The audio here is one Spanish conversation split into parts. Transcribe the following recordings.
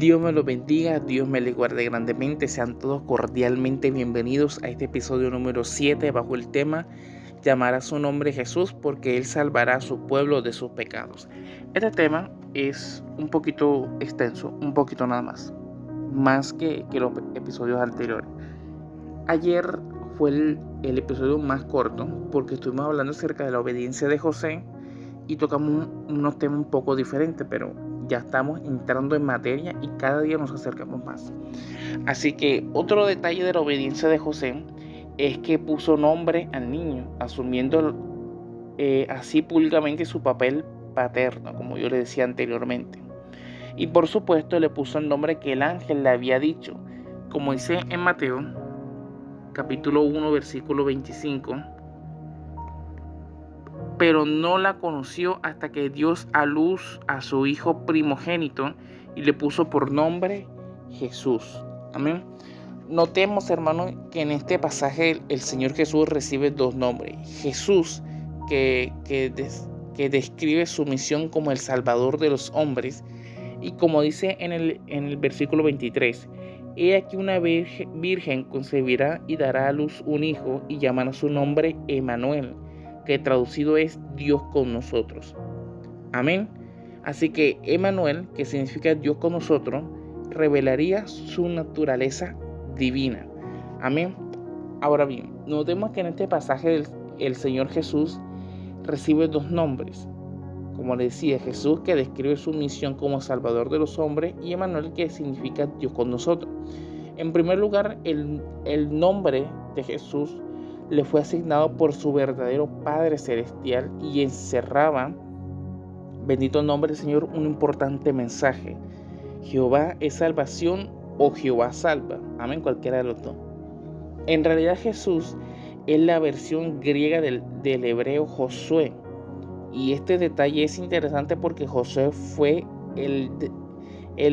Dios me los bendiga, Dios me les guarde grandemente. Sean todos cordialmente bienvenidos a este episodio número 7 bajo el tema Llamar a su nombre Jesús porque Él salvará a su pueblo de sus pecados. Este tema es un poquito extenso, un poquito nada más que los episodios anteriores. Ayer fue el episodio más corto porque estuvimos hablando acerca de la obediencia de José y tocamos unos temas un poco diferentes, pero ya estamos entrando en materia y cada día nos acercamos más. Así que otro detalle de la obediencia de José es que puso nombre al niño, asumiendo así públicamente su papel paterno, como yo le decía anteriormente. Y por supuesto le puso el nombre que el ángel le había dicho, como dice en Mateo, capítulo 1, versículo 25. Pero no la conoció hasta que dio a luz a su hijo primogénito y le puso por nombre Jesús. Amén. Notemos, hermanos, que en este pasaje el Señor Jesús recibe dos nombres. Jesús, que describe su misión como el Salvador de los hombres, y como dice en el versículo 23, he aquí una virgen concebirá y dará a luz un hijo y llamará su nombre Emmanuel, que traducido es Dios con nosotros. Amén. Así que Emmanuel, que significa Dios con nosotros, revelaría su naturaleza divina. Amén. Ahora bien, notemos que en este pasaje el Señor Jesús recibe dos nombres. Como le decía, Jesús, que describe su misión como Salvador de los hombres, y Emmanuel, que significa Dios con nosotros. En primer lugar, el nombre de Jesús le fue asignado por su verdadero Padre Celestial y encerraba, bendito nombre del Señor, un importante mensaje. Jehová es salvación o Jehová salva. Amén, cualquiera de los dos. En realidad Jesús es la versión griega del hebreo Josué. Y este detalle es interesante porque Josué fue el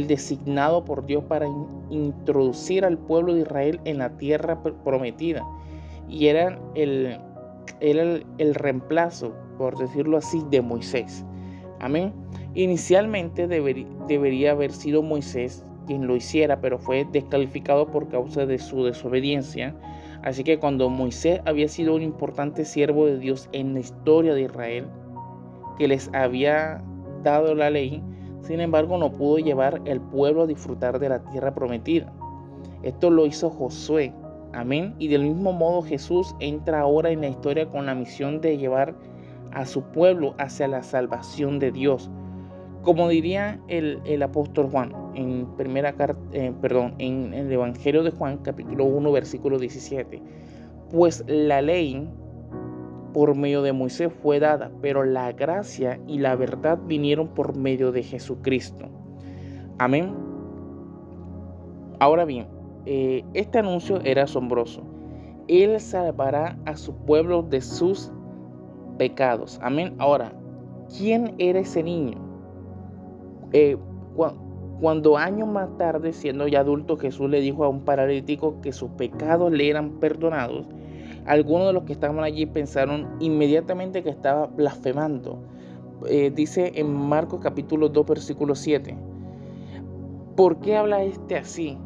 designado por Dios para introducir al pueblo de Israel en la tierra prometida. Y era el reemplazo, por decirlo así, de Moisés. Amén. Inicialmente debería haber sido Moisés quien lo hiciera, pero fue descalificado por causa de su desobediencia. Así que cuando Moisés había sido un importante siervo de Dios en la historia de Israel, que les había dado la ley, sin embargo no pudo llevar el pueblo a disfrutar de la tierra prometida. Esto lo hizo Josué. Amén. Y del mismo modo Jesús entra ahora en la historia con la misión de llevar a su pueblo hacia la salvación de Dios. Como diría el apóstol Juan en el Evangelio de Juan, capítulo 1, versículo 17. Pues la ley por medio de Moisés fue dada, pero la gracia y la verdad vinieron por medio de Jesucristo. Amén. Ahora bien, este anuncio era asombroso. Él salvará a su pueblo de sus pecados. Amén. Ahora, ¿quién era ese niño? Cuando años más tarde, siendo ya adulto, Jesús le dijo a un paralítico que sus pecados le eran perdonados, algunos de los que estaban allí pensaron inmediatamente que estaba blasfemando. Dice en Marcos capítulo 2, versículo 7. ¿Por qué habla así?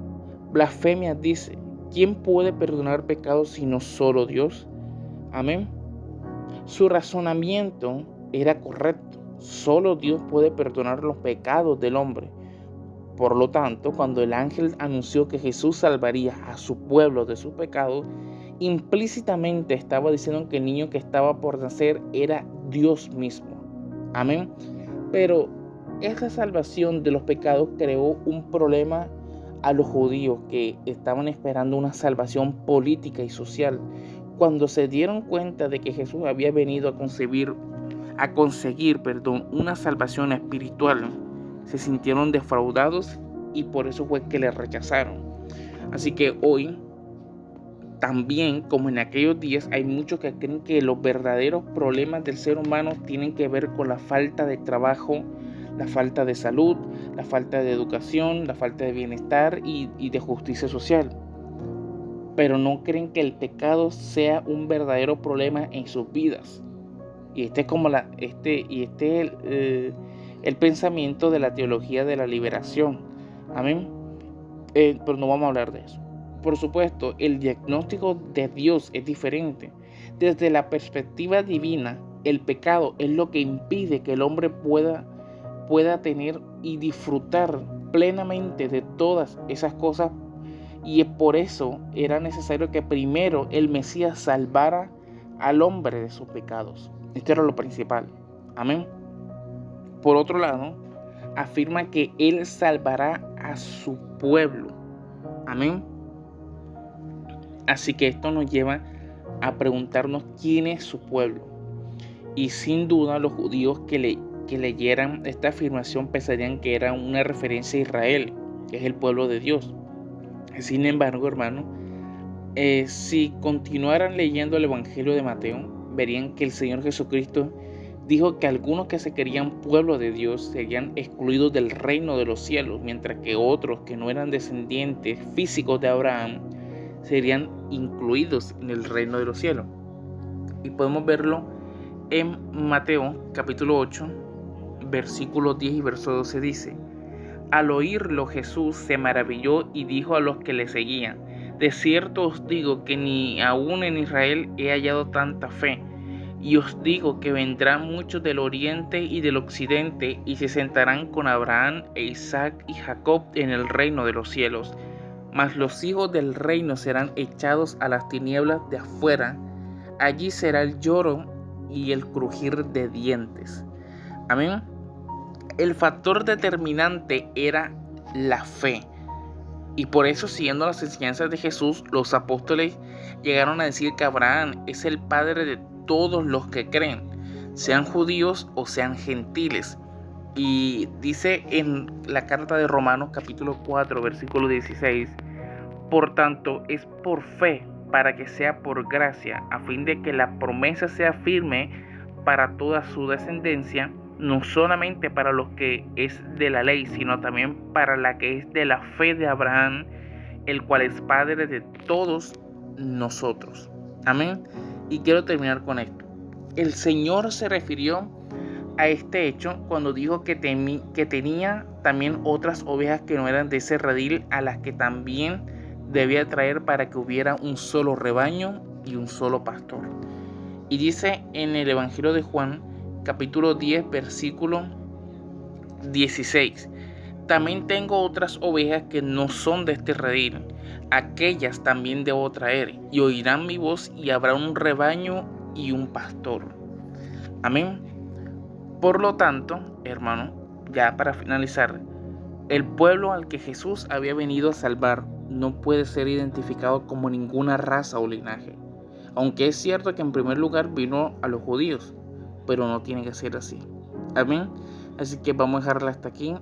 Blasfemia, dice. ¿Quién puede perdonar pecados sino solo Dios? Amén. Su razonamiento era correcto. Solo Dios puede perdonar los pecados del hombre. Por lo tanto, cuando el ángel anunció que Jesús salvaría a su pueblo de sus pecados, implícitamente estaba diciendo que el niño que estaba por nacer era Dios mismo. Amén. Pero esa salvación de los pecados creó un problema a los judíos que estaban esperando una salvación política y social. Cuando se dieron cuenta de que Jesús había venido a conseguir una salvación espiritual, se sintieron defraudados y por eso fue que le rechazaron. Así que hoy, también como en aquellos días, hay muchos que creen que los verdaderos problemas del ser humano tienen que ver con la falta de trabajo, la falta de salud, la falta de educación, la falta de bienestar y de justicia social. Pero no creen que el pecado sea un verdadero problema en sus vidas. Y este es como el pensamiento de la teología de la liberación. Amén. Pero no vamos a hablar de eso. Por supuesto, el diagnóstico de Dios es diferente. Desde la perspectiva divina, el pecado es lo que impide que el hombre pueda tener y disfrutar plenamente de todas esas cosas, y por eso era necesario que primero el Mesías salvara al hombre de sus pecados. Esto era lo principal. Amén. Por otro lado, afirma que Él salvará a su pueblo. Amén. Así que esto nos lleva a preguntarnos quién es su pueblo. Y sin duda los judíos que leyeran esta afirmación pensarían que era una referencia a Israel, que es el pueblo de Dios. Sin embargo, hermano, si continuaran leyendo el Evangelio de Mateo, verían que el Señor Jesucristo dijo que algunos que se querían pueblo de Dios serían excluidos del reino de los cielos, mientras que otros que no eran descendientes físicos de Abraham serían incluidos en el reino de los cielos. Y podemos verlo en Mateo capítulo 8, versículo 10 y verso 12 dice: Al oírlo Jesús se maravilló y dijo a los que le seguían: De cierto os digo que ni aún en Israel he hallado tanta fe. Y os digo que vendrán muchos del oriente y del occidente y se sentarán con Abraham e Isaac y Jacob en el reino de los cielos. Mas los hijos del reino serán echados a las tinieblas de afuera. Allí será el lloro y el crujir de dientes. Amén. El factor determinante era la fe. Y por eso, siguiendo las enseñanzas de Jesús, los apóstoles llegaron a decir que Abraham es el padre de todos los que creen, sean judíos o sean gentiles. Y dice en la carta de Romanos capítulo 4, versículo 16: Por tanto, es por fe, para que sea por gracia, a fin de que la promesa sea firme para toda su descendencia, no solamente para los que es de la ley, sino también para la que es de la fe de Abraham, el cual es padre de todos nosotros. Amén. Y quiero terminar con esto. El Señor se refirió a este hecho cuando dijo que tenía también otras ovejas que no eran de ese redil, a las que también debía traer para que hubiera un solo rebaño y un solo pastor. Y dice en el Evangelio de Juan, capítulo 10, versículo 16: También tengo otras ovejas que no son de este redil, aquellas también debo traer, y oirán mi voz, y habrá un rebaño y un pastor. Amén. Por lo tanto, hermano, ya para finalizar, el pueblo al que Jesús había venido a salvar no puede ser identificado como ninguna raza o linaje. Aunque es cierto que en primer lugar vino a los judíos, pero no tiene que ser así. Amén. Así que vamos a dejarla hasta aquí.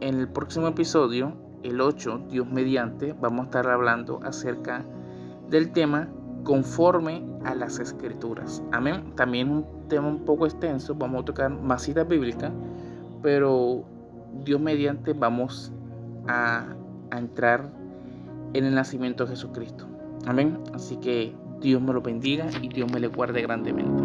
En el próximo episodio, el 8, Dios mediante, vamos a estar hablando acerca del tema conforme a las Escrituras. Amén. También un tema un poco extenso, vamos a tocar más citas bíblicas, pero Dios mediante vamos a entrar en el nacimiento de Jesucristo. Amén. Así que Dios me lo bendiga y Dios me le guarde grandemente.